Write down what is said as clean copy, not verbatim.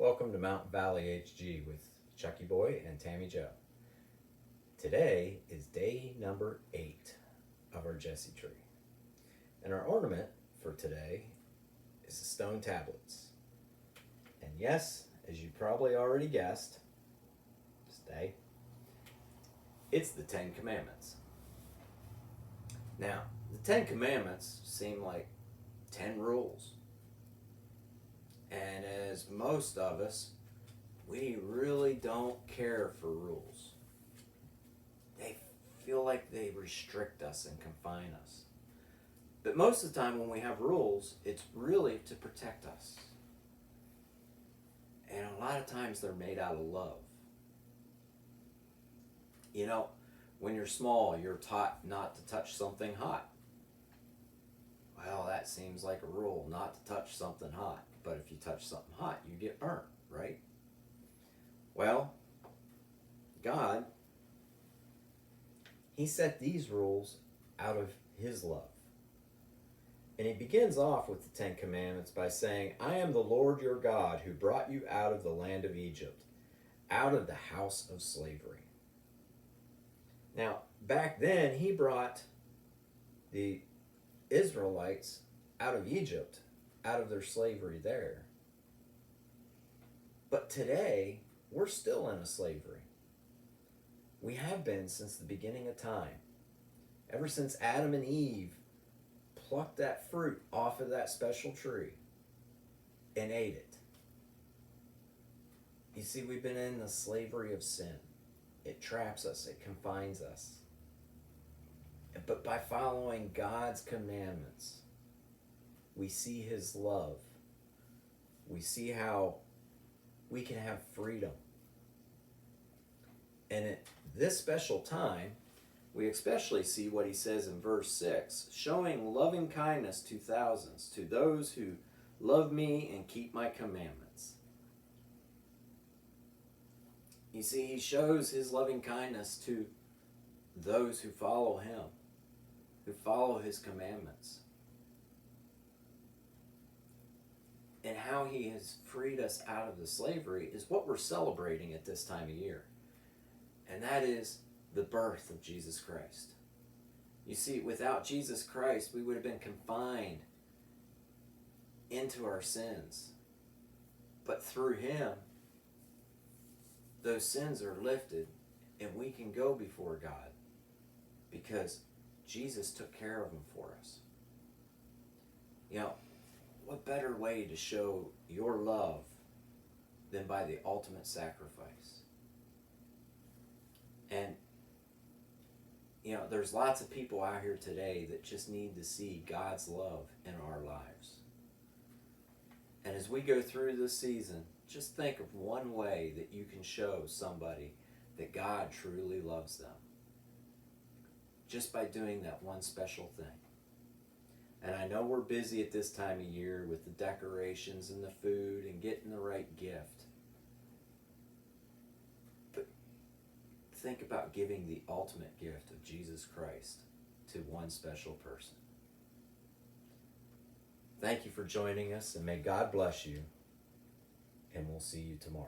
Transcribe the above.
Welcome to Mountain Valley HG with Chucky Boy and Tammy Joe. Today is day number 8 of our Jessie tree. And our ornament for today is the stone tablets. And yes, as you probably already guessed, stay, it's the 10 Commandments. Now, the 10 Commandments seem like 10 rules. And as most of us, we really don't care for rules. They feel like they restrict us and confine us. But most of the time when we have rules, it's really to protect us. And a lot of times they're made out of love. You know, when you're small, you're taught not to touch something hot. Well, that seems like a rule, not to touch something hot. But if you touch something hot, you get burnt, right? Well, God, He set these rules out of His love. And He begins off with the 10 Commandments by saying, I am the Lord your God who brought you out of the land of Egypt, out of the house of slavery. Now, back then, He brought the Israelites out of Egypt, out of their slavery there. But today, we're still in a slavery. We have been since the beginning of time. Ever since Adam and Eve plucked that fruit off of that special tree and ate it. You see, we've been in the slavery of sin. It traps us, it confines us. But by following God's commandments, we see His love. We see how we can have freedom. And at this special time, we especially see what He says in verse 6, showing loving kindness to thousands, to those who love me and keep my commandments. You see, He shows His loving kindness to those who follow Him, who follow His commandments. And how He has freed us out of the slavery is what we're celebrating at this time of year. And that is the birth of Jesus Christ. You see, without Jesus Christ, we would have been confined into our sins. But through Him, those sins are lifted and we can go before God because Jesus took care of them for us. You know, what better way to show your love than by the ultimate sacrifice? And, you know, there's lots of people out here today that just need to see God's love in our lives. And as we go through this season, just think of one way that you can show somebody that God truly loves them. Just by doing that one special thing. And I know we're busy at this time of year with the decorations and the food and getting the right gift. But think about giving the ultimate gift of Jesus Christ to one special person. Thank you for joining us, and may God bless you, and we'll see you tomorrow.